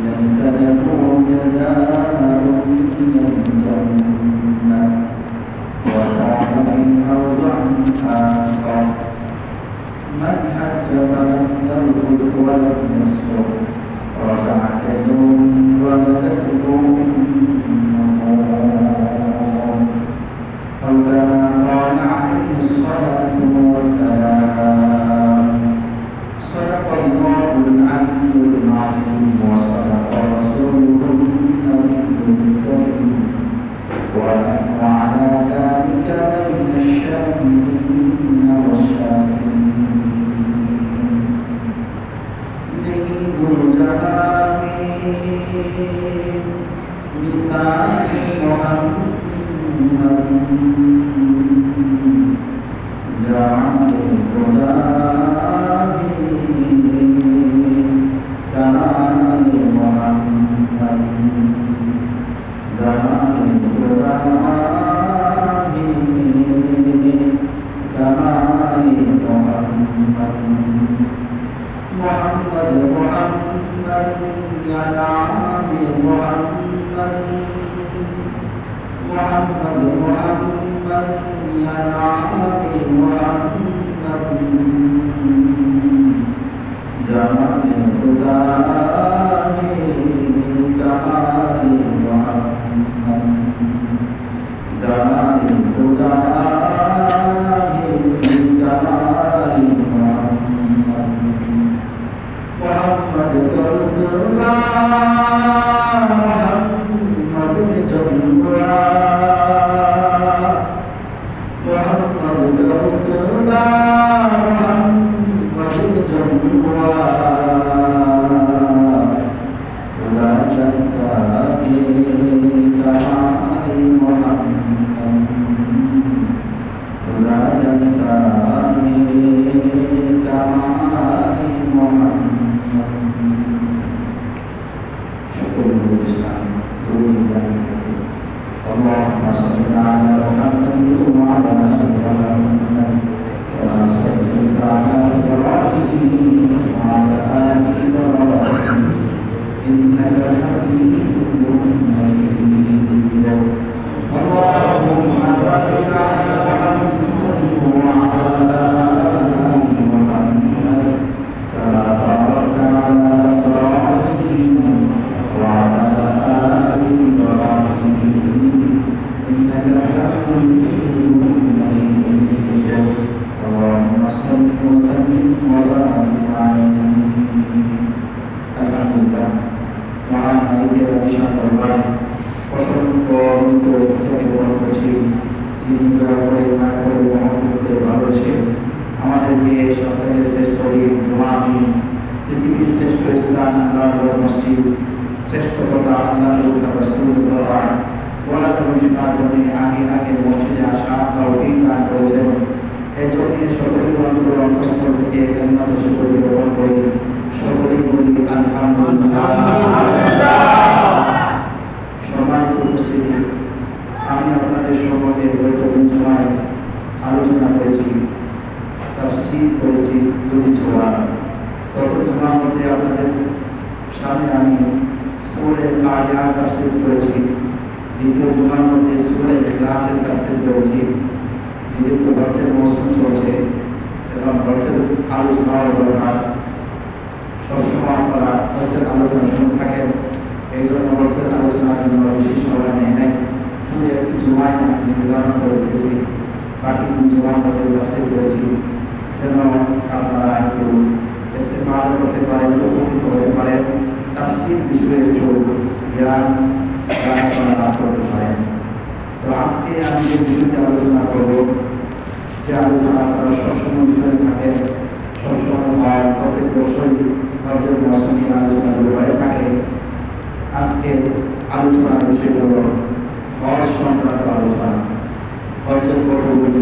ليس له جزاء إلا الجنة وقال من أوزع آخر من حج فلم يرفث ولم يصبر رجع كيوم ولدته أو كما قال عليه الصلاة والسلام صدق الله العلي العظيم وصدق رسوله النبي الكريم ونحن على ذلك لمن الشاهدين والشاكرين نجيب الجلالين مثال محمد جعل الهدى كمال محمد جعل الهدى كمال محمد محمد محمد يا نبي محمد محمد محمد يا نبي محمد جمال الهدى كمال محمد جمال الهدى كمال محمد محمد كرتنا محمد جمرا محمد كرتنا محمد جمرا فلا تنتهي كمال محمد فلا تنتهي كمال محمد شكر الإسلام اللهم صل على محمد وعلى آل محمد كما صليت على إبراهيم وعلى آل إبراهيم إنك حميد مجيد اللهم بارك على محمد وعلى آل محمد كما باركت على إبراهيم وعلى آل إبراهيم إنك حميد مجيد اللهم صل وسلم وبارك عليه الحمد لله মহান মালিকের বিশাল দরবারে অসংখ্য অন্তরকে গ্রহণ করছি যিনি দয়া করে মায়া করে মহাপুরুষকে ভালোবেসে আমাদেরকে সপ্তাহের শ্রেষ্ঠ দিন জুমা দিন পৃথিবীর শ্রেষ্ঠ স্থান আল্লাহর মসজিদ শ্রেষ্ঠ কথা আল্লাহর রাসূল কোরআন ওয়ালা অনুষ্ঠিত জন্য আগে আগে মসজিদে আসা তৌফিক দান করেছেন এই জন্য সকলের অন্তর অন্তঃস্থল থেকে কালিমা শুকর জ্ঞাপন করি সকলেই বলি আলহামদুলিল্লাহ। সম্মানিত উপস্থিতি, আমি আপনাদের সম্মুখে বৈঠকের সময় আলোচনা করেছি, তাফসীর করেছি দুটি ছোড়া। গত জুমার মধ্যে আপনাদের সামনে আমি সূরা কারিয়া তাফসীর করেছি, দ্বিতীয় জুমার মধ্যে সূরা ইখলাসের তাফসীর করেছি। যেহেতু হজ্জের মৌসুম চলছে এবং হজ্জের আলোচনা দরকার, সবসময় আপনারা হজ্জের আলোচনা শুনে থাকেন, এই জন্য হজ্জের আলোচনার জন্য বিশেষ সময় নেই নাই, শুধু একটি জুমায় নির্ধারণ করে দিয়েছি, বাকি জুমার মধ্যে তাফসীর করেছি যেন আপনারা একটু ইস্তেমাল করতে পারেন, উপকৃত হতে পারেন, তাফসীর বিষয়ে একটু জ্ঞান লাভ করতে পারেন। তো আজকে আমি যে বিষয়টি আলোচনা করব, যে আলোচনা আপনারা সবসময় শুনে থাকেন, সবসময় প্রত্যেক বছরই হজ্জের মৌসুমে আলোচনাগুলো হয়ে থাকে। আজকে আলোচনার বিষয় হল হজ সংক্রান্ত আলোচনা। হজ্জের কতগুলি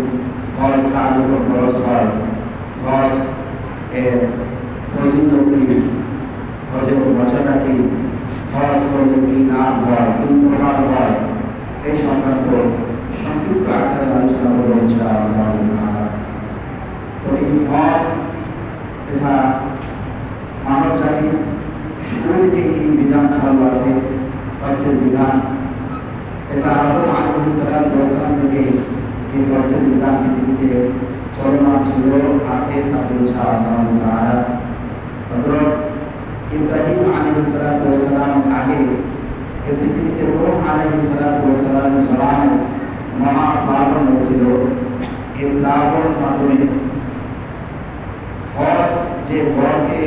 হজ কার উপর খরচ হয়, হজ এর ফজিলত কি, হজের মর্যাদা কি, হজ করলে কি লাভ হয়, কি উপকার হয়, এই সংক্রান্ত সংক্ষিপ্ত আকারে আলোচনা করবো ইনশাআল্লাহ। তো এই হজ এটা বিধান। এটা আদম আলাইহিস সালাম থেকে এই হজ্জের বিধান পৃথিবীতে চলমান ছিল, আছে, তাদের ইনশাআল্লাহ। হযরত ইব্রাহিম আলাইহিস সালাম আগে এই পৃথিবীতে নূহ আলাইহিস সালামের জমানায় মহা প্লাবন হয়েছিল। এই প্লাবনের মাধ্যমে হজ যে ঘরকে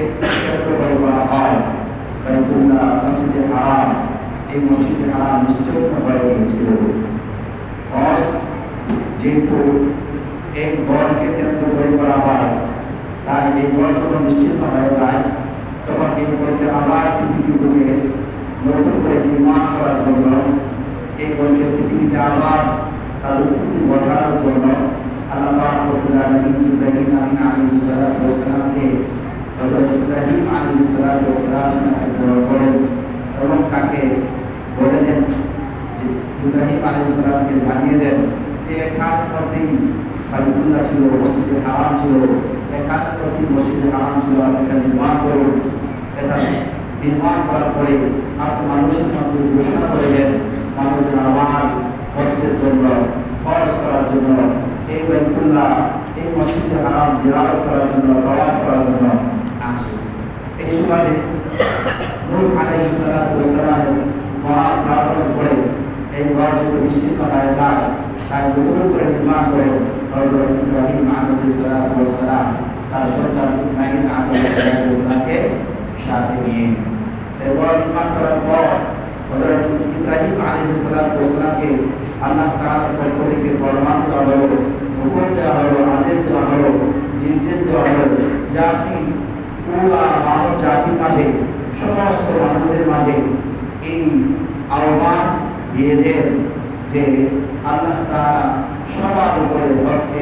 কেন্দ্র করে করা হয়, বাইতুল্লাহ, মসজিদে হারাম, এই মসজিদে হারাম নিশ্চিহ্ন হয়ে গিয়েছিল। হজ যেহেতু এই ঘরকে কেন্দ্র করে করা হয়, তাই এই ঘর যখন নিশ্চিহ্ন হয়ে যায়, তখন এই ঘরকে আবার পৃথিবীকে নতুন করে নির্মাণ করার জন্য, এই ঘরকে পৃথিবীতে আবার তার উৎপত্তি ঘটানোর জন্য আল্লাহ পাক রব্বুল আলামিন ইব্রাহিম আলাইহিস সালামকে হযরত ইব্রাহিম আলাইহিস সালামের কাছে প্রেরণ করেন এবং তাকে বলে দেন যে ইব্রাহিম আলাইহিস সালামকে জানিয়ে দেন যে এখানের মধ্যেই বাইতুল্লাহ ছিল, মসজিদে হারাম ছিল, এখানের মধ্যেই মসজিদে হারাম ছিল, আপনি এটা নির্মাণ করুন। এটা নির্মাণ করার পরে আপনি মানুষের মধ্যে ঘোষণা করে দেন, মানুষ যেন আমার হজ্জের জন্য, হজ করার জন্য, এই বাইতুল্লাহ, এই মসজিদে হারাম জিয়ারত করার জন্য, তওয়াফ করার জন্য আসে। এই সময় নূহ আলাইহিস সালামের মহা প্লাবনের পরে এই ঘর যদি নিশ্চিত হয়ে যায়, তাই নতুন করে নির্মাণ করে হযরত ইব্রাহিম আলাইহিস সালাম তার সন্তান ইসমাঈল আলাইহিস সালামকে সাথে নিয়ে এই ঘর নির্মাণ করার পর হযরত ইব্রাহিম আলাইহিস সালামকে আল্লাহ তাআলার পক্ষ থেকে ফরমান দেওয়া হলো, হুকুম দেওয়া হলো, আদেশ দেওয়া হলো, নির্দেশ দেওয়া হলো যে আপনি পুরা মানব জাতির মাঝে, সমস্ত মানুষদের মাঝে এই আহ্বান দিয়ে দেন যে আল্লাহ তাআলা সবার উপরে হজকে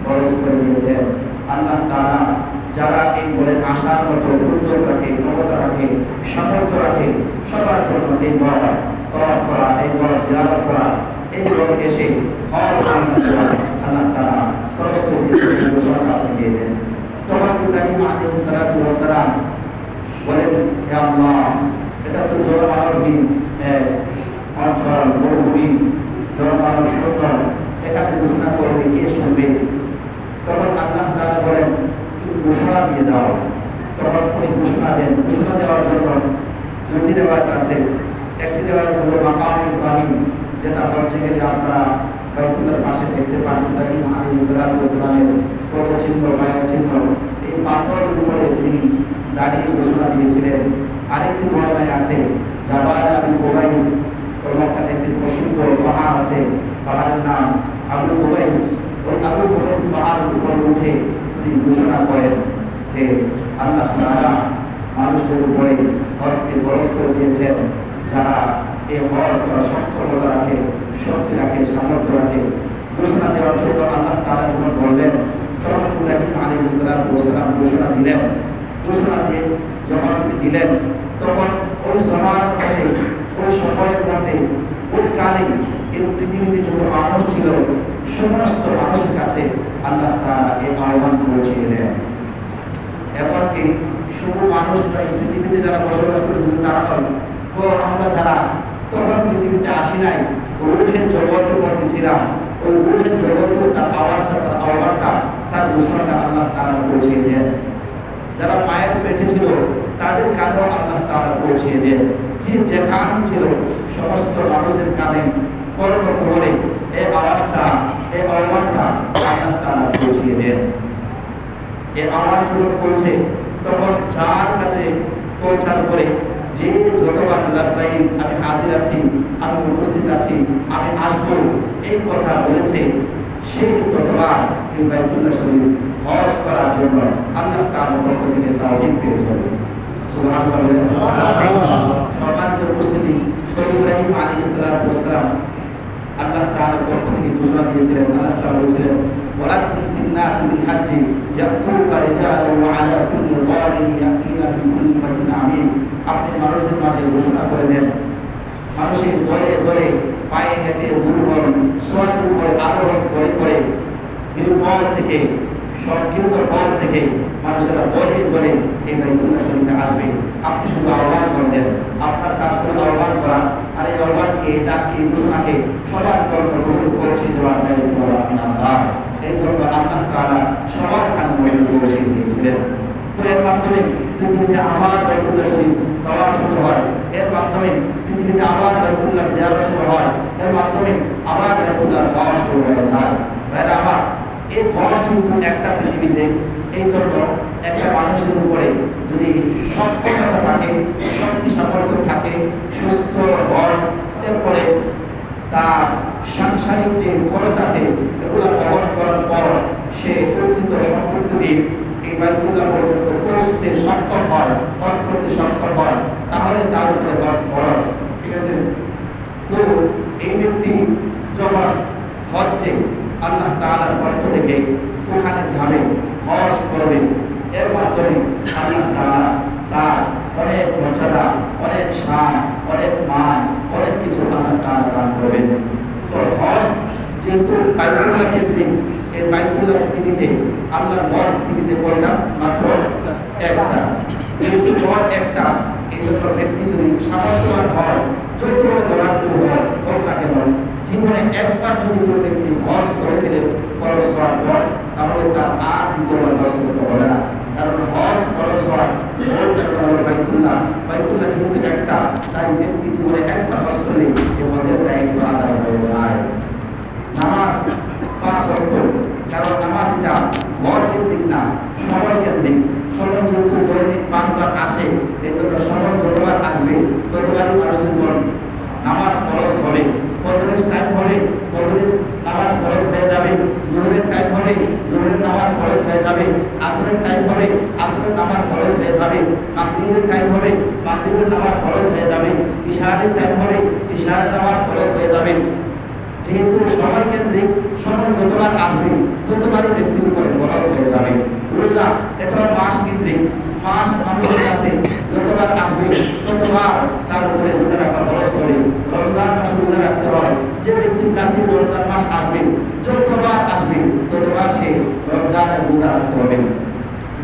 ফরজ করে দিয়েছেন। আল্লাহ তাআলা যারা এই বলে আসার মতো উদ্যোগ রাখে, ক্ষমতা রাখে, সামর্থ্য রাখে, সবার জন্য এই ঘর তওয়াফ করা, এই ঘর জিয়ারত করা, এই ঘর এসে হজ করা আল্লাহ তাআলা ফরজ করে দিয়েছেন, ঘোষণা দিয়ে দেন। তখন ইব্রাহিম আলাইহিস সালাম বলেন, হে আল্লাহ, এটা তো জনমানবহীন অঞ্চল, মরুভূমি, জনমানব শূন্য, এখানে ঘোষণা করবে কে শুনবে? তখন আল্লাহ তাআলা বলেন, তুমি ঘোষণা দিয়ে দাও। তখন উনি ঘোষণা দেন। ঘোষণা দেওয়ার জন্য দুটি রেওয়ায়াত আছে। একটি রেওয়ায়াত হলো মাকাম ইব্রাহিম, যেটা হচ্ছে যে আপনারা বাইতুল্লাহর পাশে দেখতে পান, ইব্রাহিম আলাইহিস সালামের পদচিহ্ন, পায়ের চিহ্ন, এই পাথরের উপরে তিনি দাঁড়িয়ে ঘোষণা দিয়েছিলেন। আরেকটি বর্ণনায় আছে জাবাল আবু কুবাইস, ওখানে একটি প্রসিদ্ধ পাহাড় আছে, পাহাড়ের নাম আবু কুবাইস। ওই আবু কুবাইস পাহাড়ের উপরে উঠে তিনি ঘোষণা করেন যে আল্লাহ তাআলা মানুষের উপরে হজকে ফরজ করে দিয়েছেন, যারা এই হজ করার সক্ষমতা রাখে, শক্তি রাখে, সামর্থ্য রাখে। ঘোষণা দেওয়ার জন্য আল্লাহ তাআলা যখন বললেন, তখন ইব্রাহিম আলাইহিস সালাম ঘোষণা দিলেন। ঘোষণা দিয়ে যখন তিনি দিলেন, তখন ওই জমানার মধ্যে, ওই সময়ের মধ্যে, ওই কালে এই পৃথিবীতে যত মানুষ ছিল, সমস্ত মানুষের কাছে আল্লাহ তাআলা এই আহ্বান পৌঁছিয়ে দেন। এমনকি শুধু মানুষরা এই পৃথিবীতে যারা বসবাস করেছিল তারা নয়, তো আমরা যারা তখন পৃথিবীতে আসি নাই, রূহের জগতের মধ্যে ছিলাম, ওই রূহের জগতেও তার আওয়াজটা, তার আহ্বানটা, তার ঘোষণাটা আল্লাহ তাআলা পৌঁছিয়ে দেন। যারা মায়ের পেটে ছিল তাদের কানেও আল্লাহ তাআলা পৌঁছিয়ে দেন। যে যেখানে ছিল সমস্ত মানুষদের কানে কর্ণ করে এই আওয়াজটা, এই আহ্বানটা আল্লাহ তাআলা পৌঁছিয়ে দেন। এই আওয়াজ যখন পৌঁছে, তখন যার কাছে পৌঁছার পরে যে যতবার লাব্বাইক, আমি হাজির আছি, আমি উপস্থিত আছি, আমি আসবো, এই কথা বলেছে, সেই ততবার এই বাইতুল্লাহ শরীফ হজ করার জন্য আল্লাহ তাআলার পক্ষ থেকে তাওফিক পেয়ে যাবে। সুবহানাল্লাহ। সম্মানিত উপস্থিতি, ইব্রাহিম আলাইহিস সালাম আল্লাহ তাআলার পক্ষ থেকে ঘোষণা দিয়েছিলেন। আল্লাহ তাআলা বলেছিলেন, ওয়ালাকুম ফিন-নাসি বিল-হাজ্জি ইয়াতুকা রিজালান ওয়া আলা কুল্লি যারিন ইয়াতিনা মিন কুল্লি ফাজ্জিন আমিন। আপনি মানুষদের মাঝে ঘোষণা করে দেন, মানুষের দলে দলে পায়ে হেঁটে দুর্বল সোয়ার উপরে আরোহণ করে করে নির্বল থেকে, সংকীর্ণ পথ থেকে মানুষেরা বলে বলে এই বাইতুল্লাহ শরীফে আসবে, আপনি শুধু আহ্বান করবেন, আপনার কাজ হলো আহ্বান করা, আর এই আহ্বানকে ডাকে ঘোষণাকে সবার জন্য পৌঁছে দেওয়ার দায়িত্ব হলো আমি আল্লাহ। এই জন্য আল্লাহ তাআলা সবার কানে বসে দিয়েছিলেন। তো এর মাধ্যমে পৃথিবীতে আবার বাইতুল্লাহ শরীফ তওয়াফ শুরু হয়, এর মাধ্যমে পৃথিবীতে আবার বাইতুল্লাহ জিয়ারত শুরু হয়, এর মাধ্যমে আবার বাইতুল্লাহ হজ শুরু হয়ে যায়। ভাইরা আমার, এই হজ কিন্তু একটা পৃথিবীতে, এই জন্য একটা মানুষের উপরে যদি সক্ষমতা থাকে, শক্তি সামর্থ্য থাকে, সুস্থ হয়, এরপরে তার সাংসারিক যে খরচ আছে এগুলো বহন করার পর সে প্রকৃত সম্পত্তি দিয়ে এই বাইতুল্লাহ পর্যন্ত পৌঁছতে সক্ষম হয়, হজ করতে সক্ষম হয়, তাহলে তার উপরে হজ ফরজ। ঠিক আছে? তো এই ব্যক্তি যখন হজ্জে আল্লাহ তাআলার পক্ষ থেকে ওখানে যাবে, হজ করবে, এর মাধ্যমে আল্লাহ তাআলা তার অনেক মর্যাদা, অনেক শান, অনেক মান, অনেক কিছু আল্লাহ তাআলা দান করবেন। তো হজ যেহেতু বাইতুল্লাহ কেন্দ্রিক, এই বাইতুল্লাহ পৃথিবীতে আল্লাহর ঘর পৃথিবীতে কয়টা? মাত্র একটা। যেহেতু ঘর একটা, এই জন্য ব্যক্তি যদি সামর্থ্যবান হয়, যত বড় ধনাঢ্য হয় হোক না কেন, জীবনে একবার যদি কোনো ব্যক্তি হজ করে ফেলে খরচ করার পর, তাহলে তার আর দ্বিতীয়বার হজ করতে হবে না। কারণ হজ খরচ করা বাইতুল্লাহ, বাইতুল্লাহ যেহেতু একটা, তাই ব্যক্তি জীবনে একবার হজ করলে এ হজের দায়িত্ব আদায় হয়ে যায়। নামাজ 5 ওয়াক্ত, কারণ নামাজ এটা ঘর কেন্দ্রিক না, সময় কেন্দ্রিক। সময় যেহেতু দৈনিক 5 বার আসে, এই জন্য সময় যতবার আসবে ততবারই মানুষের জীবন নামাজ খরচ হবে। ফজরের টাইম হলে ফজরের নামাজ খরচ হয়ে যাবে, জোহরের টাইম হলে জোহরের নামাজ খরচ হয়ে যাবে, আসরের টাইম হলে আসরের নামাজ খরচ হয়ে যাবে, মাগরিবের টাইম হলে মাগরিবের নামাজ খরচ হয়ে যাবে, ইশারের টাইম হলে ইশারের নামাজ খরচ হয়ে যাবে। যেহেতু সময় কেন্দ্রিক, সময় যতবার আসবে ততবারই ব্যক্তির উপরে খরচ হয়ে যাবে। রোজা এটা মাস কেন্দ্রিক, মাস মানুষের কাছে যতবার আসবে ততবার তার উপরে রোজা রাখা খরচ করে। রমজান মাসে রোজা রাখতে হয়, যে ব্যক্তির কাছে রমজান মাস আসবে যতবার আসবে ততবার সে রমজানের রোজা রাখতে হবে।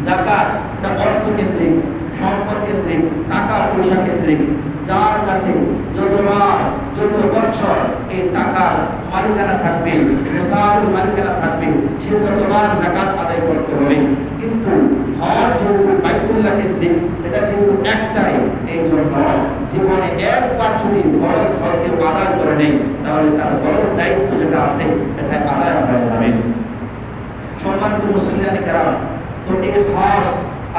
যাকাত এটা অর্থ কেন্দ্রিক, সম্পদ কেন্দ্রিক, টাকা পয়সা কেন্দ্রিক। যার কাছে যতবার যত বছর এই টাকার মালিকানা থাকবে, নেশার মালিকানা থাকবে, সে ততবার যাকাত আদায় করতে হবে। কিন্তু হজ যেহেতু বাইতুল্লাহ কেন্দ্রিক, এটা যেহেতু একটাই, এই জন্য জীবনে একবার যদি খরচ হজকে আদায় করে নেই, তাহলে তার খরচ দায়িত্ব যেটা আছে এটা আদায় হয়ে যাবে। সম্মানিত মুসলিম কেরাম, তো এই হজ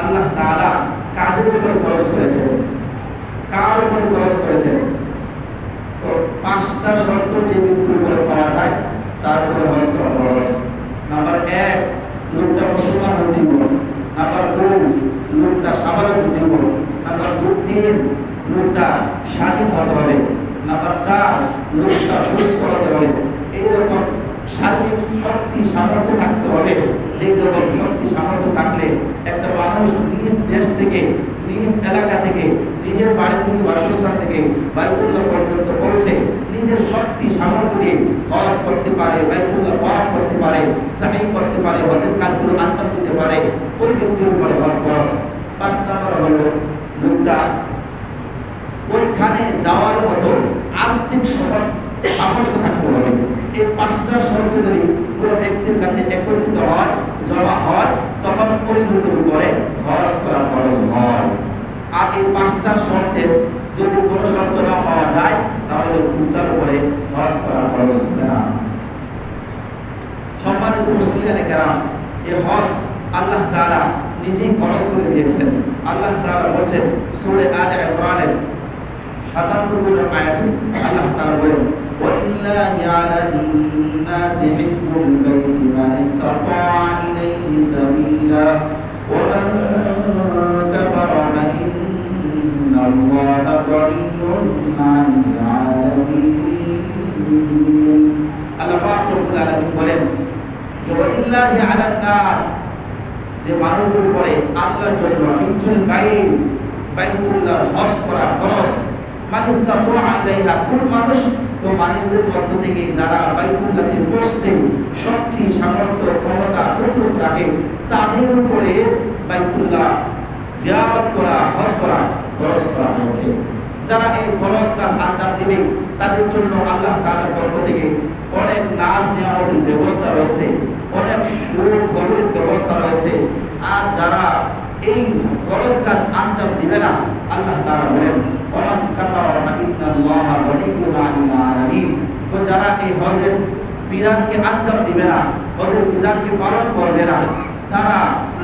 আল্লাহ তাআলা কাদের উপরে খরচ করেছেন, কার উপরে খরচ করেছেন? তো 5টা শর্ত যে ব্যক্তির উপরে পাওয়া যায় তার উপরে হজ করা খরচ। নাম্বার 1, লোকটা মুসলমান হতে হবে। নাম্বার 2, লোকটা সাবালক হতে হবে। নাম্বার 3, লোকটা স্বাধীন হতে হবে। নাম্বার 4, লোকটা সুস্থ হতে হবে। এইরকম শারীরিক শক্তি সামর্থ্য থাকতে হবে। যে রকম শক্তি সামর্থ্য থাকলে একটা মানুষ নিজ দেশ থেকে, নিজ এলাকা থেকে, নিজের বাড়ি থেকে, বাসস্থান থেকে বাইতুল্লাহ পর্যন্ত পৌঁছে নিজের শক্তি সামর্থ্য দিয়ে হজ করতে পারে, বাইতুল্লাহ ওয়াফ করতে পারে, সাহি করতে পারে, হজের কাজগুলো আঞ্জাম দিতে পারে, ওই ব্যক্তির উপরে হজ ফরজ। 5 নম্বর হলো লোকটা ওইখানে যাওয়ার মতো আর্থিক সামর্থ্য থাকতে হবে। এই 5টা শর্ত যদি কোনো ব্যক্তির কাছে একত্রিত হয়, জমা হয়, তখন ওই লোকের উপরে হজ করা ফরজ হয়। আর এই 5টা শর্তের যদি কোনো শর্ত না পাওয়া যায়, তাহলে তার উপরে হজ করা ফরজ হবে না। সম্মানিত মুসলিম কেরাম, এই হজ আল্লাহ তাআলা নিজেই খরচ করে দিয়েছেন। আল্লাহ তাআলা বলেন সূরা আলে ইমরানের 57 আয়াতে আল্লাহ তাআলা বলেন, وَلِلَّهِ عَلَى النَّاسِ حِجُّ الْبَيْتِ مَنِ اسْتَطَاعَ إِلَيْهِ سَبِيلًا وَمَن كَفَرَ فَإِنَّ اللَّهَ غَنِيٌّ عَنِ الْعَالَمِينَ। আল্লাহ পাক রব্বুল আলামিন বলেন যে ওয়ালিল্লাহি আলা নাস, যে মানুষের উপরে আল্লাহর জন্য হিজ্জুল বাইত, বাইতুল্লাহ হজ করা ফরজ। মান ইসতাতাআ ইলাইহা, কোন মানুষ? তো মানুষদের মধ্য থেকে যারা বাইতুল্লাহতে পৌঁছতে শক্তি সামর্থ্য ক্ষমতা প্রতিরোধ রাখে, তাদের উপরে বাইতুল্লাহ জিয়ারত করা, হজ করা ফরজ করা হয়েছে। যারা এই ফরজ কাজ আঞ্জাম দিবে তাদের জন্য আল্লাহ তাআলার পক্ষ থেকে অনেক নাজ নেয়ামতের ব্যবস্থা রয়েছে, অনেক সুখ খবরের ব্যবস্থা রয়েছে। আর যারা এই ফরজ কাজ আঞ্জাম দিবে না, আল্লাহ তাআলা বলেন ওয়ামান কাফারা ফাইন্নাল্লাহা গনিয়্যুন আনিল আলামিন। তো যারা এই হজের বিধানকে আঞ্জাম দিবে না, হজের বিধানকে পালন করবে না, তারা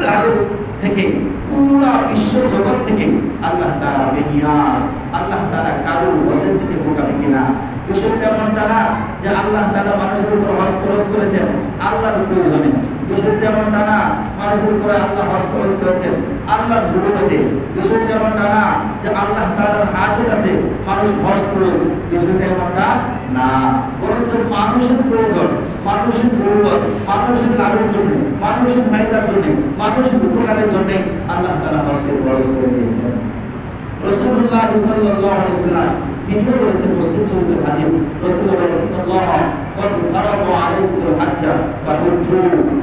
তাদের থেকে পুরা বিশ্ব জগৎ থেকে আল্লাহ তাআলা বেনিয়াজ, আল্লাহ তাআলা কারোর হজের থেকে বোকাবে কিনা। বিষয়টা এমনটা না যে আল্লাহ তাআলা মানুষের উপর হজ ফরজ করেছেন আল্লাহর প্রয়োজনে, বিষয়টা এমনটা না মানুষের উপরে আল্লাহ হজ ফরজ করেছেন আল্লাহর জরুরতে, বিষয়টা এমনটা না যে আল্লাহ তাআলার হাজত আছে মানুষ হজ করুক, বিষয়টা এমনটা না। বরঞ্চ মানুষের প্রয়োজন, মানুষের জরুরত, মানুষের লাভের জন্য, মানুষের ফায়দার জন্য, মানুষের উপকারের জন্য আল্লাহ তাআলা হজকে ফরজ করে দিয়েছেন। রাসূলুল্লাহ সাল্লাল্লাহু আলাইহি ওয়াসাল্লাম তিনিও বলেছেন, মুসলিম শরীফের হাদিস, রাসূল বলেন আল্লাহ কদ ফারাদা আলাইকুমুল হাজ্জা ফাহুজ্জু।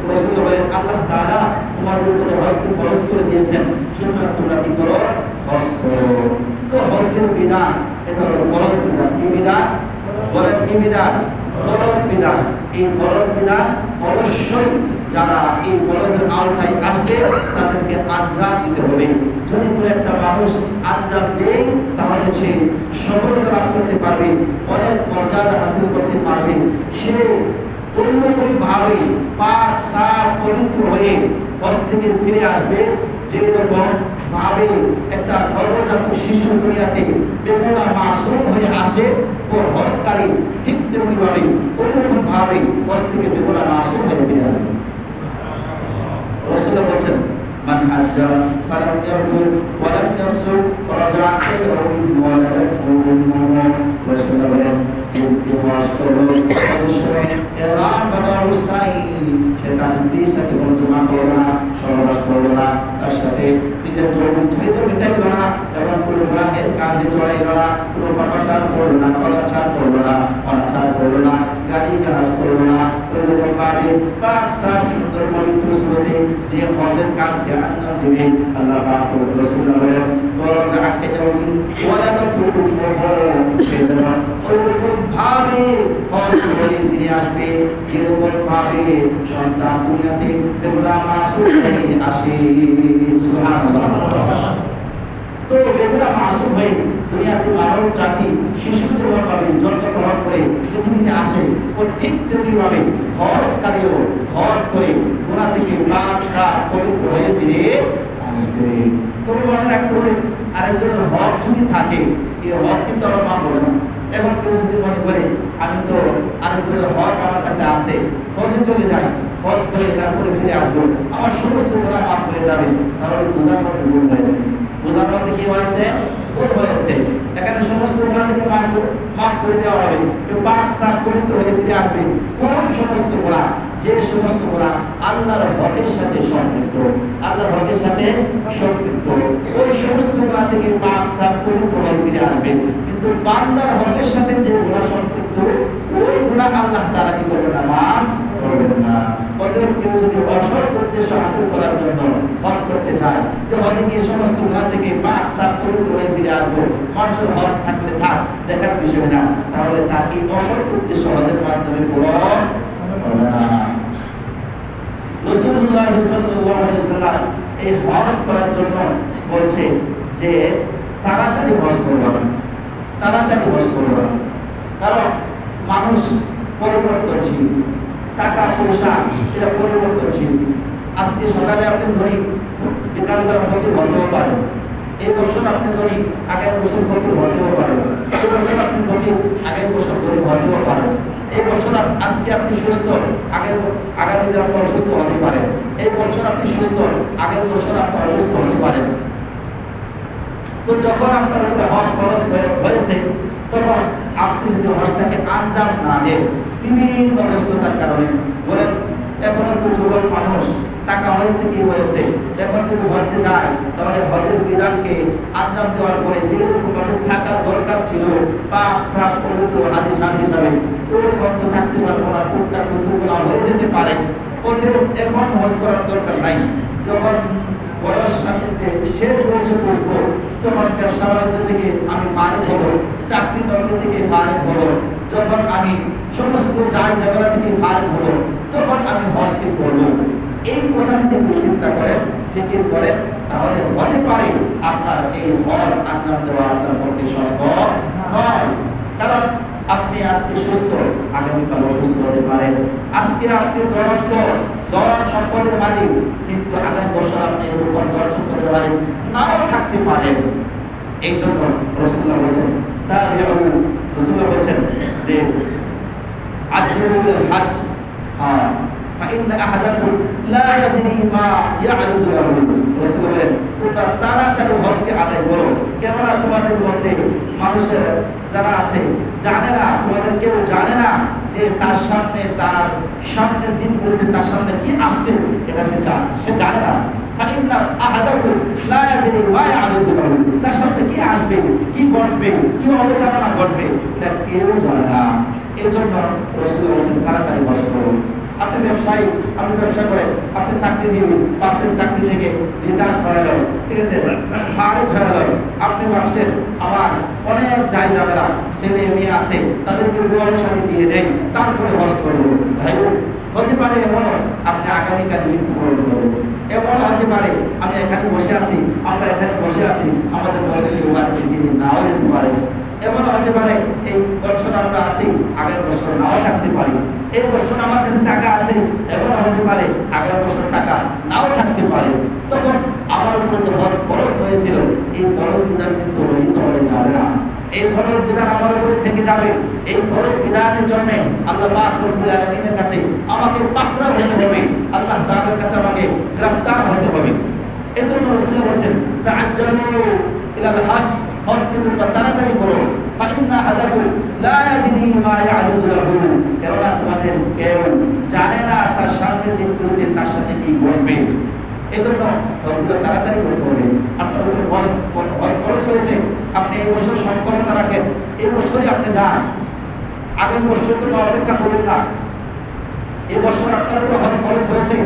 রাসূল বলেন আল্লাহ তাআলা তোমাদের উপরে হজকে ফরজ করে দিয়েছেন, সুতরাং তোমরা কি করো? হজ করো। তো হজ্জের বিধান এটা হলো ফরজ বিধান। কি বিধান? বলেন কি বিধান? ফরজ বিধান। এই ফরজ বিধান অবশ্যই যারা এই ফরজের আওতায় আসবে তাদেরকে আঞ্জাম দিতে হবে। যদি কোনো একটা মানুষ আঞ্জাম দেয় তাহলে সে সফলতা লাভ করতে পারবে, অনেক মর্যাদা হাসিল করতে পারবে। সে ওইরকম ভাবে পাক সাফ পবিত্র হয়ে হজ থেকে ফিরে আসবে যেরকম ভাবে একটা নবজাত শিশু দুনিয়াতে বেগুনা মাসুম হয়ে আসে ও হজকারী ঠিক তেমনি ভাবে ওইরকম ভাবে হজ থেকে বেগুনা মাসুম হয়ে ফিরে আসবে। রাসূল বলেন মান হাজ্জা ফালাম ইয়ারফুর ওয়া লাম ইয়াফসুক রাজা খায়রুন মিন ওয়ালাদাতহু উম্মুহু। রাসূল বলেন কেউ হজ করবে অবশ্যই ইহরাম বাঁধা অবস্থায় সে তার স্ত্রীর সাথে কোনো জমা করবে না, সহবাস করবে না, তার সাথে নিজের যৌন চাহিদা মেটাইল না, এবং কোনো গুনাহের কাজে জড়াইল না, কোনো পাপাচার করবে না, কদাচার করবে না, অনাচার করবে না, গালি গালাজ করবে না। ওইরকম ভাবে পাক সাফ সুন্দর পবিত্র স্রোতে যে হজের কাজকে আঞ্জাম দিবে আল্লাহ পাক রাসূল বলেন ওয়াজা খায়রুন ওয়ালাদাতহু উম্মুহু। সেজন্য ওইরকম ভাবে হজ করে ফিরে আসবে যেরকম ভাবে সন্তান দুনিয়াতে বেগুনা মাসুম হয়ে আসে। সুবহানাল্লাহ। তো বেগুনা মাসুম হয়ে দুনিয়াতে মানব জাতি শিশু যেমন ভাবে জন্মগ্রহণ করে পৃথিবীতে আসে, ও ঠিক তেমনি ভাবে হজকারীও হজ করে গুনাহ থেকে পাক সাফ পবিত্র হয়ে ফিরে আসবে। তবে মনে রাখতে হবে আরেকজনের হক যদি থাকে এই হক কিন্তু আমার মা বলে না। এখন কেউ যদি মনে করে আমি তো আরেকজনের হক আমার কাছে আছে, হজে চলে যাই, হজ করে তারপরে ফিরে আসবো, আমার সমস্ত গুনাহ মাফ হয়ে যাবে, তাহলে বোঝার মধ্যে ভুল হয়েছে। বোঝার মধ্যে কি হয়েছে? ভুল হয়েছে। এখানে সমস্ত গুনাহ থেকে মাফ করে দেওয়া হবে, কেউ পাক সাফ পবিত্র হয়ে ফিরে আসবে। কোন সমস্ত গুনাহ? যে সমস্ত গুনাহ আল্লাহর হকের সাথে সম্পৃক্ত, আল্লাহর হকের সাথে সম্পৃক্ত, ওই সমস্ত গুনাহ থেকে পাক সাফ পবিত্র হয়ে ফিরে আসবে। কিন্তু বান্দার হকের সাথে যে গুনাহ সম্পৃক্ত, ওই গুনাহ আল্লাহ তাআলা কি করবেন না? মাফ করবেন না। অতএব কেউ যদি অসৎ উদ্দেশ্য হাসিল করার জন্য হজ করতে চায়, যে হজে গিয়ে সমস্ত গুনাহ থেকে পাক সাফ পবিত্র হয়ে ফিরে আসবো, মানুষের হজ থাকলে থাক, দেখার বিষয় না, তাহলে তার এই অসৎ উদ্দেশ্য হজের মাধ্যমে পূরণ হবে না। রাসূলুল্লাহ সাল্লাল্লাহু আলাইহি ওয়াসাল্লাম এই হজ করার জন্য বলছে যে তাড়াতাড়ি হজ করবা, তাড়াতাড়ি হজ করবা। কারণ মানুষ পরিবর্তনশীল, টাকা পয়সা সেটা পরিবর্তনশীল। আজকে সকালে আপনি ধরি বিকালবেলা হয়তো হতেও পারে, এই বছর আপনি ধরি আগের বছর হয়তো হতেও পারে, এই বছর আপনি ধরি আগের বছর ধরি হতেও পারে, এই বছর আজকে আপনি সুস্থ, আগামী দিন আপনি অসুস্থ হতে পারেন, এই বছর আপনি সুস্থ, আগের বছর আপনি অসুস্থ হতে পারেন। তো যখন আপনার উপরে হজ ফরজ হয়েছে, তখন আপনি যদি হজটাকে আঞ্জাম না দেন বিভিন্ন ব্যস্ততার কারণে, বলেন এখনো তো যুবক মানুষ, টাকা হয়েছে কি হয়েছে, এখন যদি হজে যায় তাহলে হজের বিধানকে আঞ্জাম দেওয়ার পরে যেরকম থাকার দরকার ছিল পাক সাফ পবিত্র হাদিসান হিসাবে ওরকম তো থাকতে পারবো না, কোনটা কুতুগুলা হয়ে যেতে পারে। ওদের এখন হজ করার দরকার নাই। যখন বয়স সাথে শেষ বয়সে পড়ব, তখন ব্যবসা বাণিজ্য থেকে আমি ফারেক হব, চাকরি নকরি থেকে ফারেক হব, যখন আমি সমস্ত যার ঝামেলা থেকে ফারেক হব, তখন আমি হজকে করব। এই কথা যদি চিন্তা করেন, ফিকির করেন, তাহলে হতে পারে আপনার এই হজ আঞ্জাম দেওয়া আপনার পক্ষে সম্ভব নয়। কারণ আপনি আজকে সুস্থ, আগামীকাল অসুস্থ হতে পারেন। আজকে আপনি দরদ সম্পদের মালিক, কিন্তু আগামী বছর আপনি এরকম দরদ সম্পদের মালিক নাও থাকতে পারেন। এই জন্য রাসূলুল্লাহ বলেছেন, রাসূলুল্লাহ বলেছেন যে আজরুল হজ فإن أحدكم لا يدري ما يعرض له। রাসূল বলেন, তোমরা তাড়াতাড়ি হজকে আদায় করো, কেননা তোমাদের মধ্যে মানুষের যারা আছে জানে না, তোমাদের কেউ জানে না যে তার সামনের দিনগুলোতে তার সামনে কি আসছে, এটা সে জানে না। فإن أحدكم لا يدري ما يعرض له। তার সামনে কি আসবে, কি ঘটবে, কি অবতারণা ঘটবে, এটা কেউ জানে না। এই জন্য রাসূল বলেছেন, তাড়াতাড়ি হজ করো। আপনি ব্যবসায়ী, আপনি ব্যবসা করেন, আপনি চাকরি নিয়ে পাচ্ছেন, চাকরি থেকে রিটার্ন হয়ে গেল, ঠিক আছে, ফারেক হয়ে গেল, আপনি ভাবছেন আমার অনেক যাই ঝামেলা, ছেলে মেয়ে আছে, তাদেরকে বিবাহের সাথে দিয়ে দেন, তারপরে হজ করবো। ভাই, হতে পারে এমনও আপনি আগামীকাল মৃত্যুবরণ করবেন, এমন হতে পারে আমি এখানে বসে আছি, আমরা এখানে বসে আছি, আমাদের ঘরে কেউ বাড়িতে দিন নাও যেতে পারে। এমন হতে পারে এই বছর আমরা আছি, আগের বছর নাও থাকতে পারি। এই বছর আমার কাছে টাকা আছে, এমন হতে পারে আগের বছর টাকা নাও থাকতে পারে। তখন আমার উপর তো হজ খরচ হয়েছিল, এই ফরজ বিধান কিন্তু রহিত হয়ে যাবে না। এই ফরজ বিধান আমার উপরে থেকে যাবে। এই ফরজ বিধানের জন্য আল্লাহ পাক রব্বুল আলামিনের কাছে আমাকে পাকড়াও হতে হবে, আল্লাহ তাআলার কাছে আমাকে গ্রেফতার হতে হবে। এজন্য রাসূল বলেছেন, তাআজ্জালু ইলাল হজ, হজ তোমরা তাড়াতাড়ি করো। ফাইন্না আহাদাকুম লা ইয়াদরি মা ইয়া'রিজু লাহু। কেননা তোমাদের কেউ জানে না তার সামনের দিনগুলোতে তার সাথে কি ঘটবে। এজন্য হজগুলো তাড়াতাড়ি করতে হবে। আপনার উপরে হজ খরচ হয়েছে, আপনি এই বছর সংকল্পনা রাখেন, এই বছরই আপনি যান, আগের বছর তো অপেক্ষা করবেন না। এই বছর আপনার উপরে হজ খরচ হয়েছে,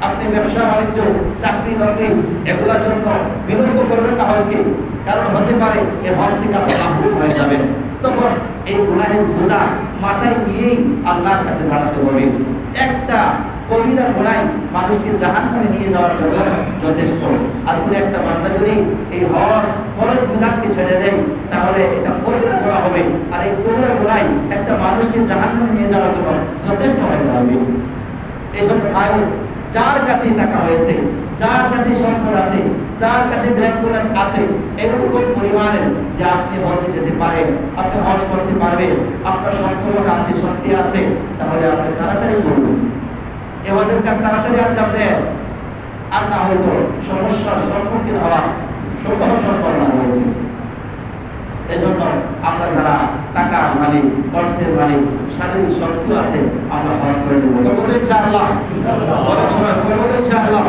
আপনি ব্যবসা বাণিজ্য, চাকরি নকরি এগুলোর জন্য বিলম্ব করবেন না হজকে। কারণ হতে পারে এই হজ থেকে আপনি মাহরুম হয়ে যাবেন। তখন এই গুনাহের বোঝা মাথায় নিয়েই আল্লাহর কাছে দাঁড়াতে হবে। একটা কবিরা গুনাহ মানুষকে জাহান্নামে নিয়ে যাওয়ার জন্য যথেষ্ট। আর কোনো একটা বান্দা যদি এই হজ ফরজ বিধানকে ছেড়ে দেয়, তাহলে এটা কবিরা গুনাহ হবে। আর এই কবিরা গুনাহ একটা মানুষকে জাহান্নামে নিয়ে যাওয়ার জন্য যথেষ্ট হয়ে যাবে। এই জন্য ভাই, যার কাছে টাকা হয়েছে, যার কাছে সম্পদ আছে, যার কাছে ব্যাংক ব্যালেন্স আছে, এরকম পরিমাণের যে আপনি হজে যেতে পারেন, আপনি হজ করতে পারবেন, আপনার সক্ষমতা আছে, শক্তি আছে, তাহলে আপনি তাড়াতাড়ি করুন, এই হজের কাজ তাড়াতাড়ি আঞ্জাম দেন। আর না হয়তো সমস্যার সম্মুখীন হওয়া সম্ভাবনা রয়েছে। এজন্য আমরা যারা টাকার মালিক, অর্থের মালিক, শারীরিক শক্তি আছে, আমরা হজ করে দেবো। ইনশাআল্লাহ, অনেক সময় করবো ইনশাআল্লাহ।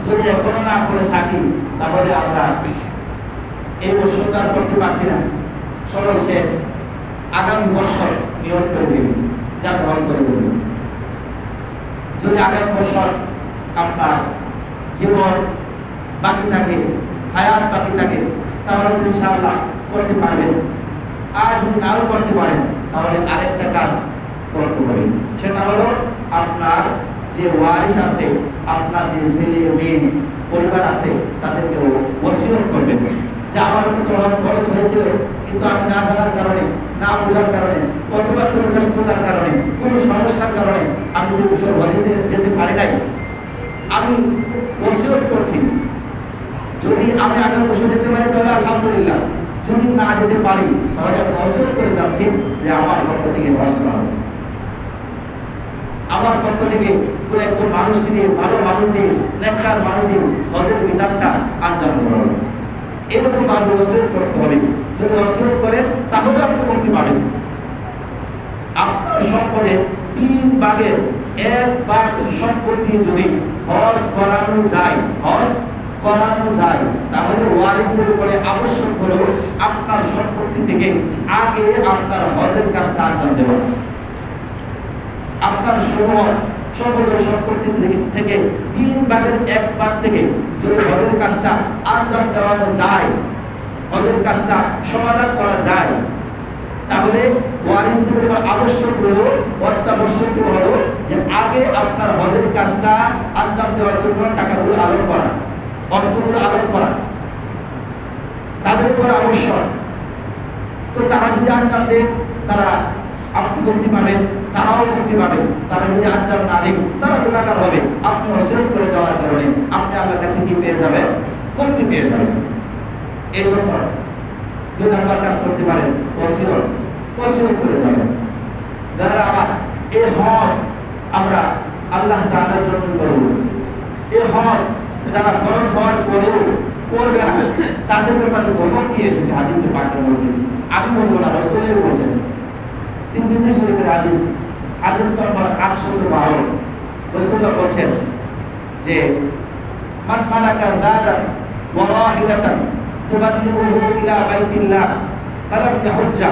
যদি এখনো না করে থাকি, তাহলে আমরা এই বছর আর করতে পারছি না, সময় শেষ, আগামী বছর নিয়োগ করে দেব, যা হজ করে দেব। যদি আগামী বছর আপনার জীবন বাকি থাকে, হায়াত বাকি থাকে, তাহলে ইনশাআল্লাহ করতে পারবেন। আর যদি নাও করতে পারেন, তাহলে আরেকটা কাজ করতে হবে, সেটা হলো আপনার যে ওয়ারিশ আছে, আপনার যে ছেলে মেয়ে পরিবার আছে, তাদেরকে ওসিয়ত করবেন যে আমার তো হজ খরচ হয়েছিল, কিন্তু আমি না জানার কারণে, না বোঝার কারণে, অথবা কোনো ব্যস্ততার কারণে, কোনো সমস্যার কারণে আমি যে বিষয় হজে যেতে পারি নাই, আমি ওসিয়ত করছি, যদি আমি আগামী বছর যেতে পারি তাহলে আলহামদুলিল্লাহ, যদি না যেতে পারি তাহলে আমি ওসিয়ত করে যাচ্ছি যে আমার পক্ষ থেকে হজ করা হবে, আমার পক্ষ থেকে কোনো একজন মানুষকে দিয়ে, ভালো মানুষ দিয়ে, নেককার মানুষ দিয়ে হজের বিধানটা আঞ্জাম করা হবে। এরকম ভাবে ওসিয়ত করতে হবে। যদি ওসিয়ত করেন তাহলে আপনি করতে পারেন। আপনার সম্পদের 3 ভাগের 1 ভাগ সম্পত্তি যদি হজ করানো যায়, তাহলে ওয়ারিসদের উপরে আবশ্যক হলো আপনার সম্পত্তি থেকে আগে আপনার হজের কাজটা আঞ্জাম দেওয়া। আপনার সময় সকল সম্পত্তি থেকে 3/1 থেকে যদি হজের কাজটা আঞ্জাম দেওয়ানো যায়, হজের কাজটা সমাধান করা যায়, তাহলে ওয়ারিসদের উপর আবশ্যক হলো, অত্যাবশ্যকীয় হলো যে আগে আপনার হজের কাজটা আঞ্জাম দেওয়ার জন্য টাকাগুলো আরোপ করা, অর্থগুলো আরোপ করা তাদের উপর আবশ্যক। তো তারা যদি আঞ্জাম দেয়, তারা আপনি মুক্তি পাবেন, তারাও মুক্তি পাবে। তারা যদি আঞ্জাম না দেয়, তারা গুনাহগার হবে। আপনি অস্বীকার করে দেওয়ার কারণে আপনি আল্লাহর কাছে কি পেয়ে যাবেন? মুক্তি পেয়ে যাবেন। এই জন্য 2 নাম্বার কাজ করতে পারেন, ওসিয়ত করে যাবেন। যারা আমার এই হজ আমরা আল্লাহ তাআলার জন্য করব, এই হজ যারা ফরজ হওয়ার পরেও করবে না, তাদের ব্যাপারে ধমক কি এসেছে হাদিসে পাকের মধ্যে? আমি বলবো না, রাসূলের বলেছেন। তিরমিজি শরীফের হাদিস, হাদিস নম্বর 812, রাসূলুল্লাহ বলেছেন যে মান মালাকা যাদান ওয়া রাহিলাতান তুবাল্লিগুহু ইলা বাইতিল্লাহ ফালাম ইয়াহুজ্জা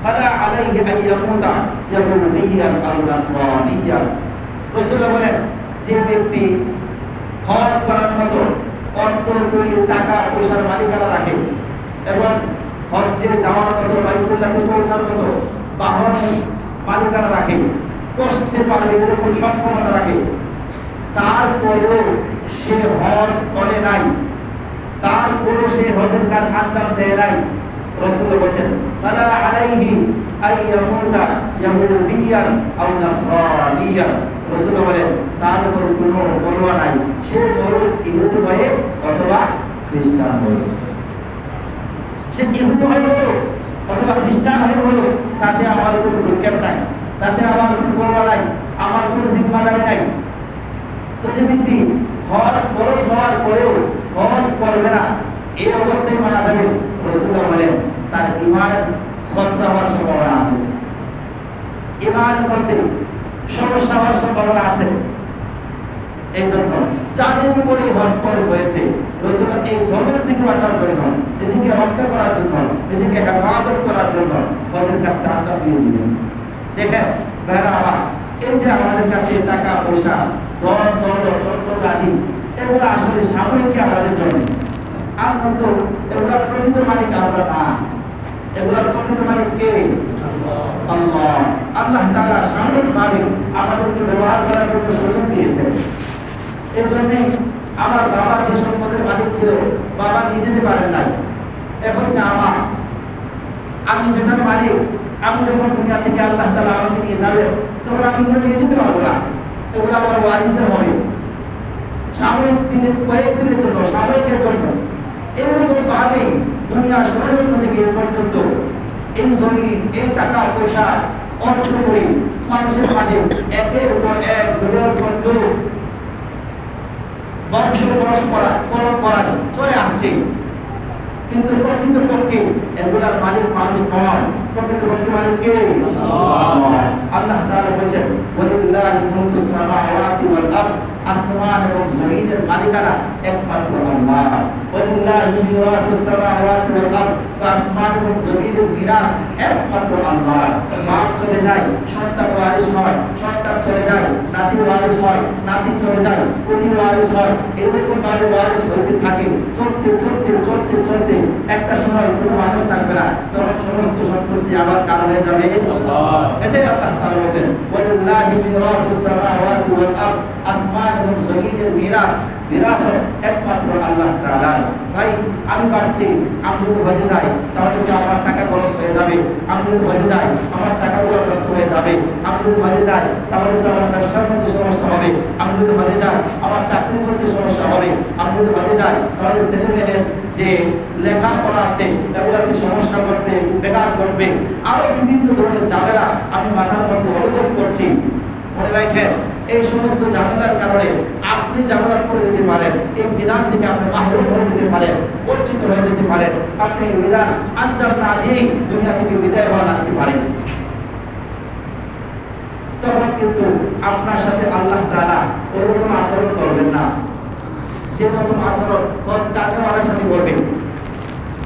ফালা আলাইহি আন ইয়ামুতা ইয়াহুদিয়ান আও নাসরানিয়ান। রাসূলুল্লাহ বলেন, যে ব্যক্তি হজ করার মতো অর্থ করি টাকা পয়সার মালিকানা রাখে এবং হজ্জে যাওয়ার মতো বাইতুল্লাহকে পৌঁছার মতো বাহনের মালিকানা রাখে, কষ্টে পারবে এরকম সক্ষমতা রাখে, তারপরেও সে হজ করে নাই, তারপরেও সে হজের কাজ আঞ্জাম দেয় নাই, রাসূলুল্লাহ বলেছেন ফালা আলাইহি আইয়ামুতা ইয়াহুদিয়ান আও নাসরানিয়ান। রাসূলুল্লাহ বলেন, তার উপর কোনো পরোয়া নাই, সে মরুক ইহুদি হয়ে অথবা খ্রিস্টান হয়ে। সে ইহুদি হয়ে অথবা খ্রিস্টান হয়ে হলো, তাতে আমার কোনো বিক্ষেপ নাই, তাতে আমার কোনো পরোয়া নাই, আমার কোনো জিম্মাদারি নাই। তো যে ব্যক্তি হজ ফরজ হওয়ার পরেও হজ করবে না, এই অবস্থায় মানা যাবে, রাসূলুল্লাহ বলেন তার ঈমানের খতরা হওয়ার সম্ভাবনা আছে, ঈমানের মধ্যে সমস্যা হওয়ার সম্ভাবনা আছে। এই জন্য যাদের উপরে হজ ফরজ হয়েছে, রাসূলুল্লাহ এই ধর্মের থেকে বাঁচার জন্য, এদিকে রক্ষা করার জন্য, এদিকে হেফাজত করার জন্য হজের কাজটা আঞ্জাম দিয়ে দিবেন। দেখেন ভাইরা আমার, এই যে আমাদের কাছে টাকা পয়সা ধন দৌলত রাজি, এগুলো আসলে সাময়িক আমাদের জন্য। আমরা তো এগুলোর প্রকৃত মালিক আমরা না, এগুলোর প্রকৃত মালিক কে? আল্লাহ। আল্লাহ তাআলা সাময়িক ভাবে আমাদেরকে ব্যবহার করার জন্য সুযোগ দিয়েছেন। এই জন্যে আমার বাবা যে সম্পদের মালিক ছিল, বাবা নিয়ে যেতে পারেন নাই, এখন না আমার, আমি যেটার মালিক, আমি যখন দুনিয়া থেকে আল্লাহ তাআলা আমাকে নিয়ে যাবেন, তখন আমি কোনো নিয়ে যেতে পারবো না, এগুলো আমার ওয়ারিসদের হবে সাময়িক দিনের, কয়েকদিনের জন্য, সাময়িকের জন্য। এরকম ভাবে দুনিয়া ষড়যন্ত্র থেকে এ পর্যন্ত এই জমি, এই টাকা পয়সা অর্থ করে মানুষের মাঝে একের উপর এক, যুগের পর যুগ বংশ পরম্পরা চলে আসছে, কিন্তু প্রকৃতপক্ষে এগুলার মালিক মানুষ নয়, প্রকৃতপক্ষে মালিক কে? আল্লাহ তাআলা বলেছেন ওয়ালিল্লাহি মুলকুস সামাওয়াতি ওয়াল আরদ, আসমান এবং জমিনের মালিকানা একমাত্র আল্লাহ। ওয়ালিল্লাহি মিরাসুস সামাওয়াতি ওয়াল আরদ, আসমান এবং জমিনের মিরাস একমাত্র আল্লাহ। বাপ চলে যায়, সন্তান ওয়ারিস হয়, সন্তান চলে যায়, নাতি ওয়ারিস হয়, নাতি চলে যায়, পুত্র ওয়ারিস হয়, এরকম ভাবে ওয়ারিস হতে থাকে। চলতে চলতে চলতে চলতে একটা সময় কোনো মানুষ থাকবে না, তখন সমস্ত সম্পত্তি আবার কার হয়ে যাবে? আল্লাহ। এটাই আল্লাহ তাআলা বলেন ওয়ালিল্লাহি মিরাসুস সামাওয়াতি ওয়াল আরদ, আসমান এবং জমিনের বিরাসত একমাত্র আল্লাহ তাআলার। ভাই আমি ভাবছি, আমি যদি হজে যাই তাহলে তো আমার টাকা খরচ হয়ে যাবে, আমি যদি হজে যাই আমার টাকাগুলো নষ্ট হয়ে যাবে, আমি যদি হজে যাই তাহলে তো আমার ব্যবসার মধ্যে সমস্যা হবে, আমি যদি হজে যাই আমার চাকরির মধ্যে সমস্যা হবে, আমি যদি হজে যাই তাহলে ছেলে মেয়ের যে লেখাপড়া আছে এগুলোতে সমস্যা করবে, বেকার করবে, আরো বিভিন্ন ধরনের ঝামেলা আমি মাথার মধ্যে অনুভব করছি। মনে রাখেন, এই সমস্ত ঝামেলার কারণে আপনি ঝামেলা করে দিতে পারেন, এই বিধান থেকে আপনি মাহরুম হয়ে যেতে পারেন, বঞ্চিত হয়ে যেতে পারেন, আপনি এই বিধান আঞ্জাম না দিয়েই দুনিয়া থেকে বিদায় হওয়া লাগতে পারেন। তখন কিন্তু আপনার সাথে আল্লাহ তাআলা ওরকম আচরণ করবেন না, যেরকম আচরণ কাজেওয়ালার সাথে করবেন,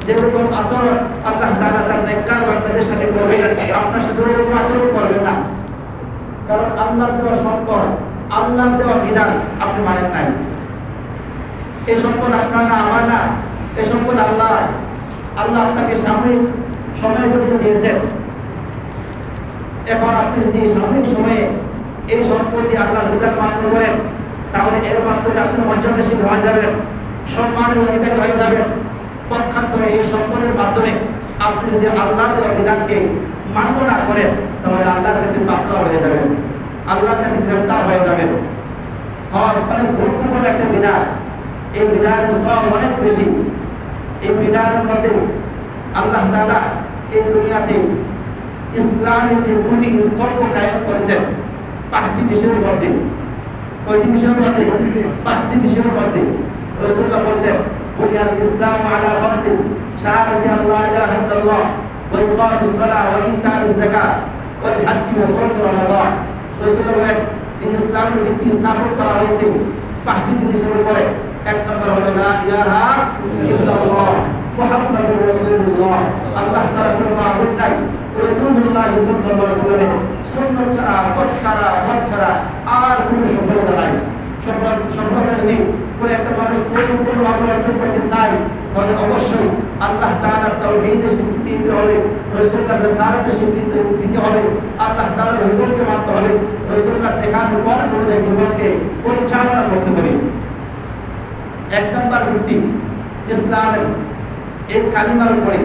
যেরকম আচরণ আল্লাহ তাআলা তার নেককার বান্দাদের সাথে করবেন, আপনার সাথে ওরকম আচরণ করবেন না। কারণ আল্লাহর দেওয়া সম্পদ, আল্লাহ বিধান আপনি মানেন নাই। এই সম্পদ আপনার না, আমার না, এই সম্পদ আল্লাহ। আল্লাহ আপনাকে সাময়িক সময়ের জন্য দিয়েছেন। এখন আপনি যদি সাময়িক সময়ে এই সম্পদ দিয়ে আল্লাহর বিধান মান্য করেন, তাহলে এর মাধ্যমে আপনি মর্যাদাশীল হয়ে যাবেন, সম্মানের অধিকারী হয়ে যাবেন। পক্ষান্তরে এই সম্পদের মাধ্যমে আপনি যদি আল্লাহর দেওয়া বিধানকে মান্য না করেন, তাহলে আল্লাহর কাছে পাকড়াও হয়ে যাবেন, আল্লাহর কাছে গ্রেফতার হয়ে যাবেন। হজ অনেক গুরুত্বপূর্ণ একটা বিধান। এই বিধানের সব অনেক বেশি। এই বিধানের মধ্যে আল্লাহ তাআলা এই দুনিয়াতে ইসলামের যে দুটি স্তম্ভ কায়েম করেছেন 5টি বিষয়ের মধ্যে। কয়টি বিষয়ের মধ্যে? 5টি বিষয়ের মধ্যে। রাসূলুল্লাহ বলেছেন, বুনিয়াল ইসলামু আলা খামসিন শাহাদাতি আল্লা ইলাহা ইল্লাল্লাহ ওয়া ইকামিস সালাহ ওয়া ইতাইজ যাকাত ওয়াল হাজ্জি ওয়া সাওম রমাদান। রাসূলুল্লাহ বলেন, এই ইসলামের ভিত্তি স্থাপন করা হয়েছে 5টি জিনিসের উপরে। এক নম্বর হলো লা ইলাহা ইল্লাল্লাহ মুহাম্মাদুর রাসূলুল্লাহ, আল্লাহ ছাড়া কোনো মাবুদ নাই। রাসূলুল্লাহ সাল্লাল্লাহু আলাইহি ওয়াসাল্লামের সুন্নাত ছাড়া, পথ ছাড়া, মত ছাড়া আর কোনো সফলতা নাই। সফলতা যদি কোনো একটা মানুষ পরিপূর্ণভাবে অর্জন করতে চায়, তাহলে অবশ্যই আল্লাহ তাআলার তাওহীদের স্বীকৃতি দিতে হবে, রাসূলুল্লাহর রিসালাতের স্বীকৃতি দিতে হবে, আল্লাহ তাআলার হুকুমকে মানতে হবে, রাসূলুল্লাহ দেখানোর পর অনুযায়ী জীবনকে পরিচালনা করতে হবে। এক নম্বর ভিত্তি ইসলামের এই কালিমার উপরে।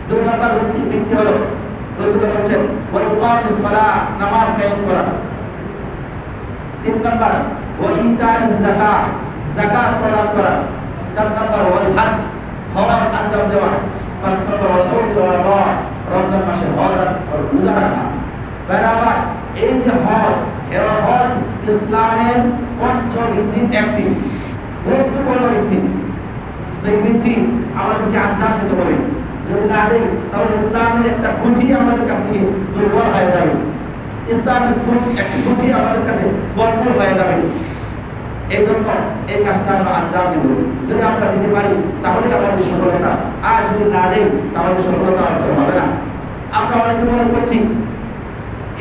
2 নম্বর ভিত্তি হলো রাসূলুল্লাহ বলেছেন ওয়া ইকামিস সালাহ, নামাজ কায়েম করা। 3 নম্বর ওয়া ইতাইজ যাকাত, যাকাত প্রদান করা। 4 নম্বর ওয়াল হজ, হজ আঞ্জাম দেওয়া। 5 নম্বর সাওম রমাদান, রমজান মাসে হজ আর রোজা রাখা। বরাবর এই যে হজ, এর হজ ইসলামের পঞ্চ ভিত্তির একটি গুরুত্বপূর্ণ ভিত্তি। এই ভিত্তি আমাদেরকে আঞ্জাম দিতে হবে। যদি না দেই, তাহলে ইসলামের একটা খুঁটি আমাদের কাছ থেকে দুর্বল হয়ে যাবে, ইসলামের একটা খুঁটি আমাদের কাছে বলবৎ হয়ে যাবে। এই জন্য এই কাজটা আমরা আঞ্জাম দিব। যদি আমরা দিতে পারি তাহলে আমাদের সফলতা, আর যদি না দেই তাহলে সফলতা অর্জন হবে না। আমরা অনেকে মনে করছি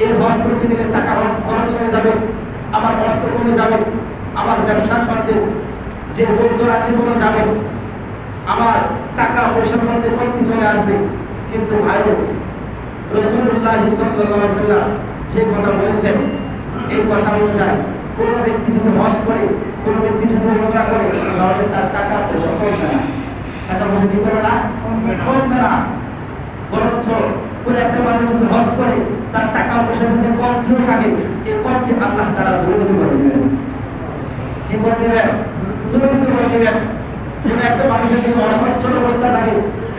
এই হজ করতে গেলে টাকা খরচ হয়ে যাবে, আমার অর্থ কমে যাবে, আমার ব্যবসার মধ্যে যে বন্ধুর আছে কোনো যাবে, আমার টাকা পয়সার মধ্যে কমতি চলে আসবে। কিন্তু ভাই, রাসূলুল্লাহ সাল্লাল্লাহু আলাইহি ওয়াসাল্লাম যে কথা বলেছেন, এই কথা অনুযায়ী কোনো ব্যক্তি যদি হজ করে, কোনো ব্যক্তি যদি উমরা করে, তাহলে তার টাকা পয়সা কমবে না। টাকা পয়সা কি করবে না? কমবে না। বরঞ্চ কোনো একটা মানুষ যদি হজ করে, তার টাকা পয়সা যদি কমতেও থাকে, এই কমতি আল্লাহ তাআলা দুর্নীতি করে দেবেন। কি করে দেবেন? দুর্নীতি করে দেবেন। কোনো একটা মানুষের যদি অসচ্ছল অবস্থা থাকে,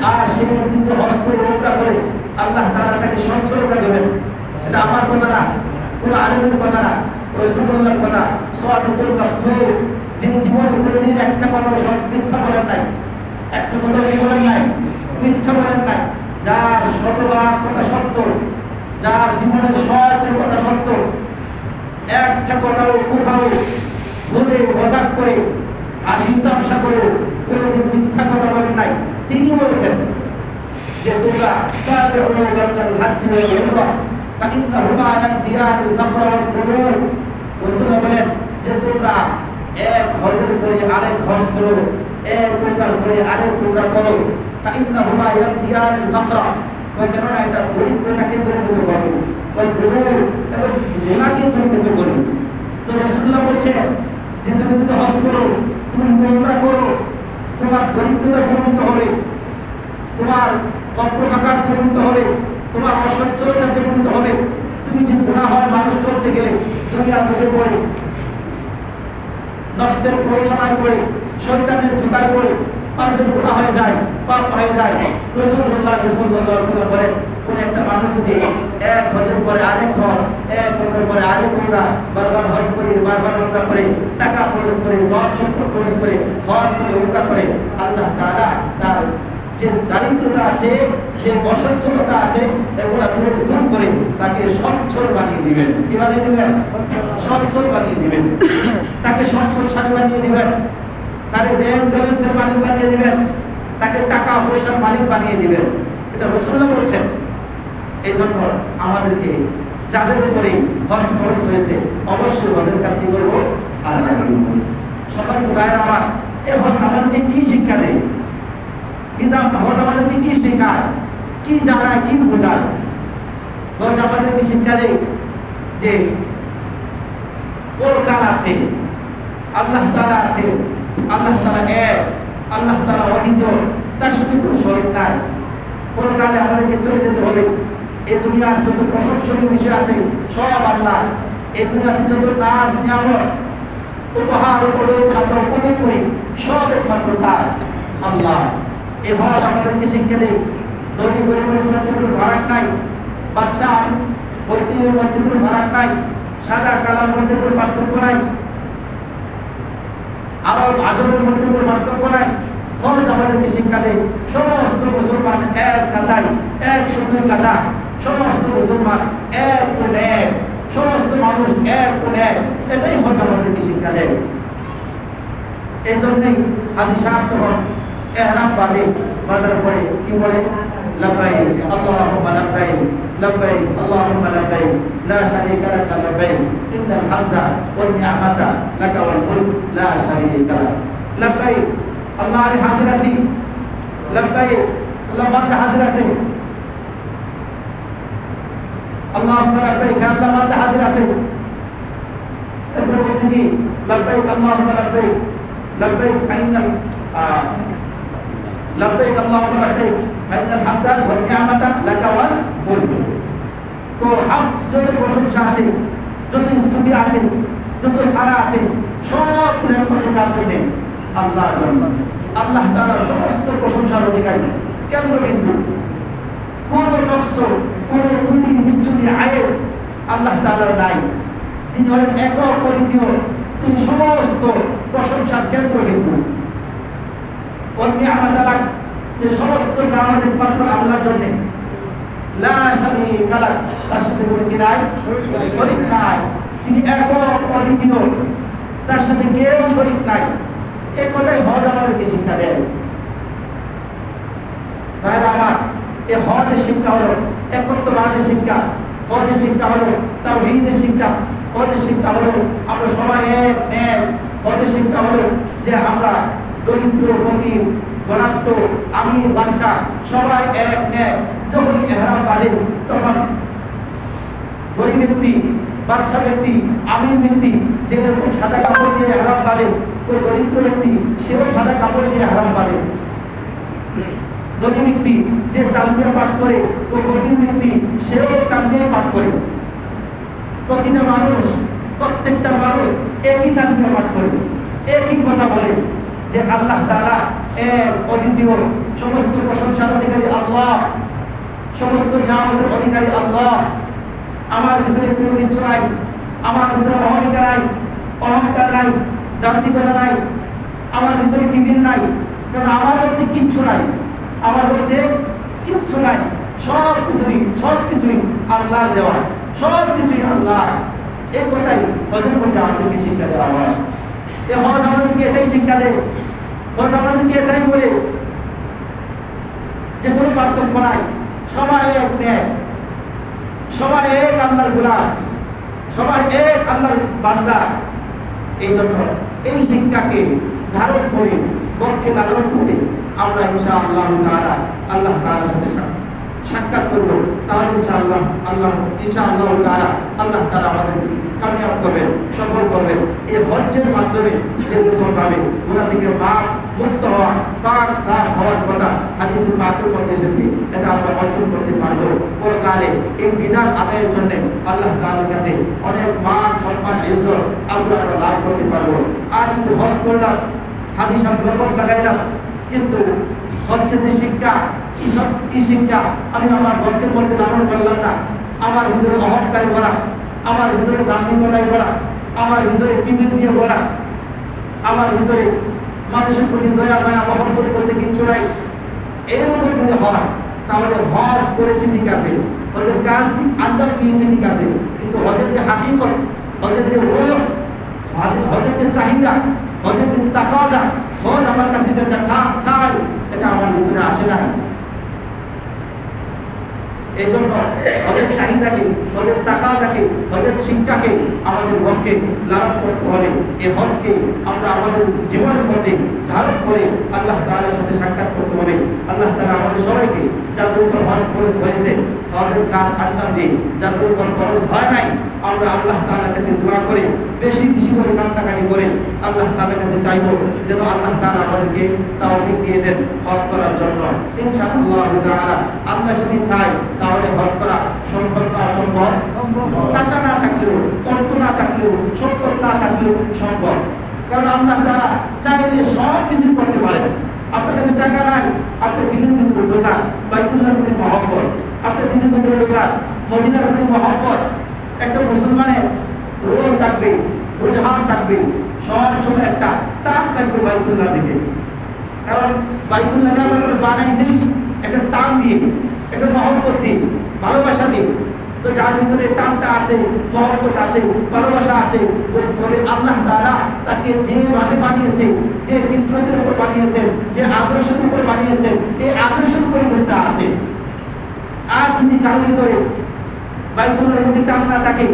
আর সে কিন্তু হজ করে উমরা করে, আল্লাহ তাআলা তাকে সচ্ছলতা দেবেন। এটা আমার কথা না, কোনো আলেমের কথা না, রাসূলুল্লাহর কথা। সাওয়াতুল মাসদুর, তিনি জীবনে কোনোদিন একটা কথা মিথ্যা বলেন নাই, একটা কথা কি বলেন নাই? মিথ্যা বলেন নাই। যার শতভাগ কথা সত্য, যার জীবনের সব কথা সত্য, একটা কথাও কোথাও বলে মজাক করে আর হিংসা করে কোনোদিন মিথ্যা কথা বলেন নাই। তিনি বলেছেন যে তোমরা বলেন যে তোমরা এক হজের করে আরেক হজ করো, এক প্রকার করে আরেক প্রকার করো। কেননা এটা দরিদ্রতাকে দরিদ্র করো, এবং গুনাহকে দরিদ্র করো। তো রাসূলুল্লাহ বলছেন যে তুমি যদি হজ করো, তুমি উমরা করো, তোমার দরিদ্রতা দূরীভূত হবে, তোমার অপ্রকার দূরীভূত হবে, তোমার অসচ্ছলতা দূরীভূত হবে। তুমি যে গুনাহ হয় মানুষ চলতে গেলে দুনিয়ার মধ্যে পড়ে, নফসের প্ররোচনায় পড়ে, শয়তানের ধোঁকায় পড়ে মানুষের গুনাহ হয়ে যায়, পাপ হয়ে যায়। রাসূলুল্লাহ সাল্লাল্লাহু আলাইহি ওয়াসাল্লাম বলেন, কোন একটা মানুষ যদি এক হজের পরে আরেক হজ, এক হজের পরে আরেক উমরা, বারবার হজ করে, বারবার উমরা করে, টাকা খরচ করে, ধন সম্পদ খরচ করে, হজ করে, উমরা করে, আল্লাহ তাআলা তার যে দারিদ্রতা আছে, যে অসচ্ছলতা আছে, এগুলা দূর করে তাকে সচ্ছল বানিয়ে দিবেন। কি বানিয়ে দিবেন? সচ্ছল বানিয়ে দিবেন। তাকে সম্পদশালী বানিয়ে দিবেন, তাকে ব্যাংক ব্যালেন্সের মালিক বানিয়ে দিবেন, তাকে টাকা পয়সার মালিক বানিয়ে দিবেন। এটা রাসূলুল্লাহ বলেছেন। এই জন্য আমাদেরকে যাদের উপরে হজ ফরজ হয়েছে, অবশ্যই ওদের কাছে কি করবো? সবাই তো ভাইয়ের আমার এই হজ আমাদেরকে কি শিক্ষা দেয়? হজ আমাদেরকে কি শেখায়, কি জানায়, কি বোঝায়? হজ আমাদেরকে শিক্ষা দেয় যে পরকাল আছে, আল্লাহ তাআলা আছে, আল্লাহ তাআলা এক, আল্লাহ তাআলা অদ্বিতীয়, তার সাথে কোনো শরীক নাই। পরকালে আমাদেরকে চলে যেতে হবে। এই দুনিয়ার যত প্রশংসনীয় বিষয় আছে সব আল্লাহ। এই দুনিয়াতে যত নাজ নিয়ামত উপহার উপলোক আমরা উপভোগ করি সব একমাত্র তার, আল্লাহ। এই হজ আমাদেরকে শিক্ষা দেয় ধনী গরিবের মধ্যে কোনো ফারাক নাই, বাদশা ফকিরের মধ্যে কোনো ফারাক নাই, সাদা কালার মধ্যে কোনো পার্থক্য নাই, আরব আজমের মধ্যে কোনো পার্থক্য নাই। হজ আমাদেরকে শিক্ষা দেয় সমস্ত মুসলমান এক কাতায়, এক সূত্রের কাতা, সমস্ত মুসলমান এক কোন এক, সমস্ত মানুষ এক কোন এক। এটাই হজ আমাদেরকে শিক্ষা দেয়। এই জন্যই হাজি সাহেব তখন এহরাম বাঁধার পরে কি বলে? লাব্বাইক আল্লাহুম্মা লাব্বাইক, লাব্বাইক আল্লাহুম্মা লাব্বাইক, লা শারীকা লাকা লাব্বাইক, ইন্নাল হামদা ওয়ান নি'মাতা লাকা ওয়াল মুলক লা শারীকা লাক। লাব্বাইক আল্লাহ, আমি হাজির আছি। লাব্বাইক আল্লাহ, বান্দা হাজির আছে। আল্লাহুম্মা লাব্বাইক, আল্লাহ বান্দা হাজির আছে। এরপর বলছি কি? লাব্বাইক আল্লাহুম্মা লাব্বাইক, লাব্বাইক ফাইনাল লাব্বাইক আল্লাহুম্মা লাব্বাইক ফাইনাল হামদা ওয়ান নি'মাতা লাকা ওয়াল মুলক। তো যত প্রশংসা আছে, যত স্তুতি আছে, যত সারা আছে, সব প্রশংসার জন্য আল্লাহর জন্য। আল্লাহ তাআলা সমস্ত প্রশংসার অধিকারী, কেন্দ্রবিন্দু। কোন নকশ, কোন ত্রুটি বিচ্যুতি আয়ের আল্লাহ তাআলার নাই। তিনি হলেন একক অদ্বিতীয়, তিনি সমস্ত প্রশংসার কেন্দ্রবিন্দু। অন্য আমাদের যে সমস্ত আমাদের পাত্র আল্লাহর জন্য। লা শারীকা লাক, তার সাথে কোনো কি নাই? শরীক নাই। তিনি একক অদ্বিতীয়, তার সাথে কেউ শরীক নাই। এই কথাই হজ আমাদেরকে শিক্ষা দেয়। ভাইরা আমার, এই হজের শিক্ষা হলো একত্ববাদের শিক্ষা, হজের শিক্ষা হলো তাওহীদের শিক্ষা, হজের শিক্ষা হলো আমরা সবাই এক এক। হজের শিক্ষা হলো যে আমরা দরিদ্র ফকির ধনাত্ম আমির বাদশা সবাই এক এক। যখন ইহরাম বাঁধেন তখন গরিব ব্যক্তি, বাদশা ব্যক্তি, আমির ব্যক্তি যেরকম সাদা কাপড় দিয়ে ইহরাম বাঁধে, ওই দরিদ্র ব্যক্তি সেও সাদা কাপড় দিয়ে ইহরাম বাঁধে। ধনী ব্যক্তি যে তালবিয়া পাঠ করে, ওই গরিব ব্যক্তি সেও তালবিয়া পাঠ করে। প্রতিটা মানুষ, প্রত্যেকটা মানুষ একই তালবিয়া পাঠ করে, একই কথা বলে যে আল্লাহ তাআলা এক অদ্বিতীয়, সমস্ত প্রশংসার অধিকারী আল্লাহ, সমস্ত নিয়ামতের অধিকারী আল্লাহ। আমার ভিতরে কোনো কিছু নাই, আমার ভিতরে অহংকার নাই, দাম্ভিকতা নাই, আমার ভিতরে কিবির নাই, কারণ আমার মধ্যে কিচ্ছু নাই, আমার মধ্যে কিচ্ছু নাই। সব কিছুই আল্লাহর দেওয়া, সব কিছুই আল্লাহ। এই কথাই হজের মধ্যে আমাদেরকে শিক্ষা দেওয়া হয়। এই হজ আমাদেরকে এটাই শিক্ষা দেয়, হজ আমাদেরকে এটাই বলে যে কোনো পার্থক্য নাই, সবাই এক ন্যায়, সবাই এক আল্লাহর গোলাম, সবাই এক আল্লাহর বান্দা। এই জন্য এই শিক্ষাকে ধারণ করে, পক্ষে ধারণ করে আমরা ইনশাআল্লাহ তাআলা আল্লাহ তাআলার সাথে সাক্ষাৎ করব। তাহলে ইনশাআল্লাহ তাআলা আল্লাহ তাআলা আমাদের কামিয়াব করবেন, সফল করবেন। এই হজ্জের মাধ্যমে যে ভাবে গুনাহ থেকে মুক্ত হওয়া, পাক সাফ হওয়ার কথা হাদিসে পাকের মধ্যে এসেছে, এটা আমরা অর্জন করতে পারবো। পরকালে এই বিধান আদায়ের জন্য আল্লাহ তাআলার কাছে অনেক মান, সম্মান, ইজ্জত আমরা লাভ করতে পারবো। আর যদি হজ করলাম, হাদিস ব্লক লাগাইলাম, কিন্তু হজ্জের যে শিক্ষা, এই শিক্ষা আমি আমার ভক্তের মধ্যে ধারণ করলাম না, আমার ভিতরে অহংকারী বলা, আমার ভিতরে দাম্ভিকতায় বলা, আমার ভিতরে কিবির দিয়ে বলা, আমার ভিতরে মানুষের প্রতি দয়া মায়া মহব্বত করতে কিচ্ছু নাই, এরকম যদি হয় তাহলে হজ করেছে ঠিক আছে, হজের কাজ আন্দাজ দিয়েছে ঠিক আছে, কিন্তু হজের যে হাকিকত, হজের যে রূহ, হজের যে চাহিদা, হজের যে তাকাদা, হজ আমার কাছে যেটা চাই এটা আমার ভিতরে আসে না। এই জন্য হজের চাহিদাকে, হজের তাকাদাকে, হজের শিক্ষাকে আমাদের পক্ষে লালন করতে হবে। এই হজকে আমরা আমাদের জীবনের মধ্যে ধারণ করে আল্লাহ তাআলার সাথে সাক্ষাৎ করতে হবে। আল্লাহ তাআলা আমাদের সবাইকে যাদের উপর হজ ফরজ হয়েছে হজের কাজ আঞ্জাম দিয়ে, যাদের উপর ফরজ হয় নাই আমরা আল্লাহ তাআলার কাছে দোয়া করে বেশি বেশি করে কান্নাকাটি করে আল্লাহ তাআলার কাছে চাইবো যেন আল্লাহ তাআলা আমাদেরকে তৌফিক দিয়ে দেন হজ করার জন্য। ইনশাআল্লাহ তাআলা আল্লাহ যদি চায় তাহলে হজ করা সম্ভব না অসম্ভব? টাকা না থাকলেও, অর্থ না থাকলেও, সম্পদ না থাকলেও সম্ভব। কারণ আল্লাহ তাআলা চাইলে সব কিছু করতে পারেন। আপনার কাছে টাকা নাই, আপনার দিনের ভিতরে দোকান, বাইতুল্লাহর প্রতি মহব্বত, আপনার দিনের ভিতরে দোকান, মদিনার প্রতি মহব্বত। একটা মুসলমানের রোজ থাকবে, রোজহান থাকবে, সব সময় একটা টান থাকবে বাইতুল্লাহ দিকে। কারণ বাইতুল্লাহ আল্লাহ বানাইছেন একটা টান দিয়ে, একটা মহব্বত দিয়ে, ভালোবাসা দিয়ে। তো যার ভিতরে টানটা আছে, মহব্বত আছে, ভালোবাসা আছে, বুঝতে হবে আল্লাহ তাআলা তাকে যেভাবে বানিয়েছে, যে ফিতরতের উপর বানিয়েছেন, যে আদর্শের উপর বানিয়েছেন, এই আদর্শের উপর লোকটা আছে। আর যদি কারোর ভিতরে বাইতুল্লাহর প্রতি টান না থাকে,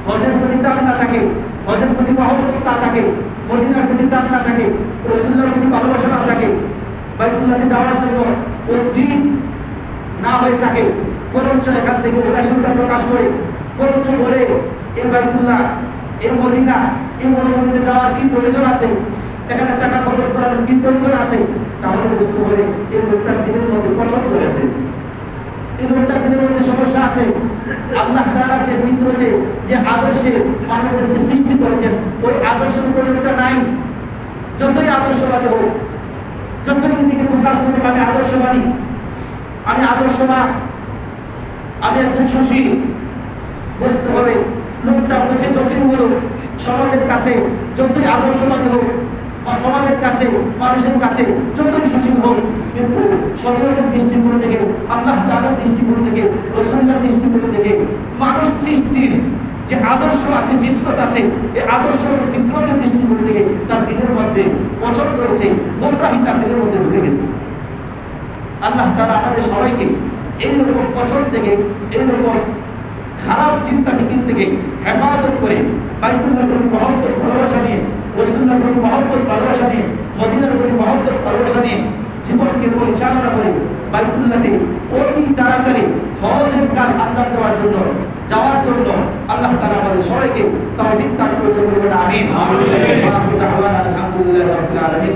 হজের প্রতি টান না থাকে, হজের প্রতি মহব্বত না থাকে, মদিনার প্রতি টান না থাকে, রাসূলুল্লাহর প্রতি ভালোবাসা না থাকে, বাইতুল্লাহতে যাওয়ার জন্য উদ্বিগ্ন না হয়ে থাকে, বরঞ্চ এখান থেকে উদাসীনতা প্রকাশ করে, বরঞ্চ বলে এই বাইতুল্লাহ, এই মদিনা, এই মরুভূমিতে যাওয়ার কি প্রয়োজন আছে, এখানে টাকা খরচ করার কি প্রয়োজন আছে, তাহলে বুঝতে হবে এই লোকটার দিনের মধ্যে পছন্দ করেছে, এই লোকটার দিনের মধ্যে সমস্যা আছে। আল্লাহ তাআলার যে মিত্রতে, যে আদর্শে মানুষদেরকে সৃষ্টি করেছেন, ওই আদর্শের উপর লোকটা নাই। যতই আদর্শবাদী হোক, যতই নিজেকে প্রকাশ করে আমি আদর্শবাদী, আমি আদর্শবান, আমি একজন সুশীল, বুঝতে হবে লোকটা মুখে যতই বলুক, সমাজের কাছে যতই আদর্শবাদী হোক, সমাজের কাছে, মানুষের কাছে যতই সুশীল হোক, কিন্তু শরীয়তের দৃষ্টিকোণ থেকে, আল্লাহ তাআলার দৃষ্টিকোণ থেকে, রাসূলুল্লাহর দৃষ্টিকোণ থেকে মানুষ সৃষ্টির যে আদর্শ আছে, ফিতরত আছে, এই আদর্শ ফিতরতের দৃষ্টিকোণ থেকে তার দিনের মধ্যে পছন্দ হয়েছে, গোমরাহি তার দিনের মধ্যে ঢুকে গেছে। আল্লাহ তাআলা আমাদের সবাইকে এইরকম পছন্দ থেকে, এইরকম খারাপ চিন্তা ফিকির থেকে হেফাজত করে বাইতুল্লাহর প্রতি মহব্বত ভালোবাসা নিয়ে, রাসূলুল্লাহর প্রতি মহব্বত ভালোবাসা নিয়ে, মদিনার প্রতি মহব্বত ভালোবাসা নিয়ে জীবনকে পরিচালনা করে বাইতুল্লাহতে অতি তাড়াতাড়ি হজের কাজ আঞ্জাম দেওয়ার জন্য, যাওয়ার জন্য আল্লাহ তাআলা আমাদের সবাইকে তৌফিক দান করুন। আমিন। আলহামদুলিল্লাহ রাব্বিল আলামিন।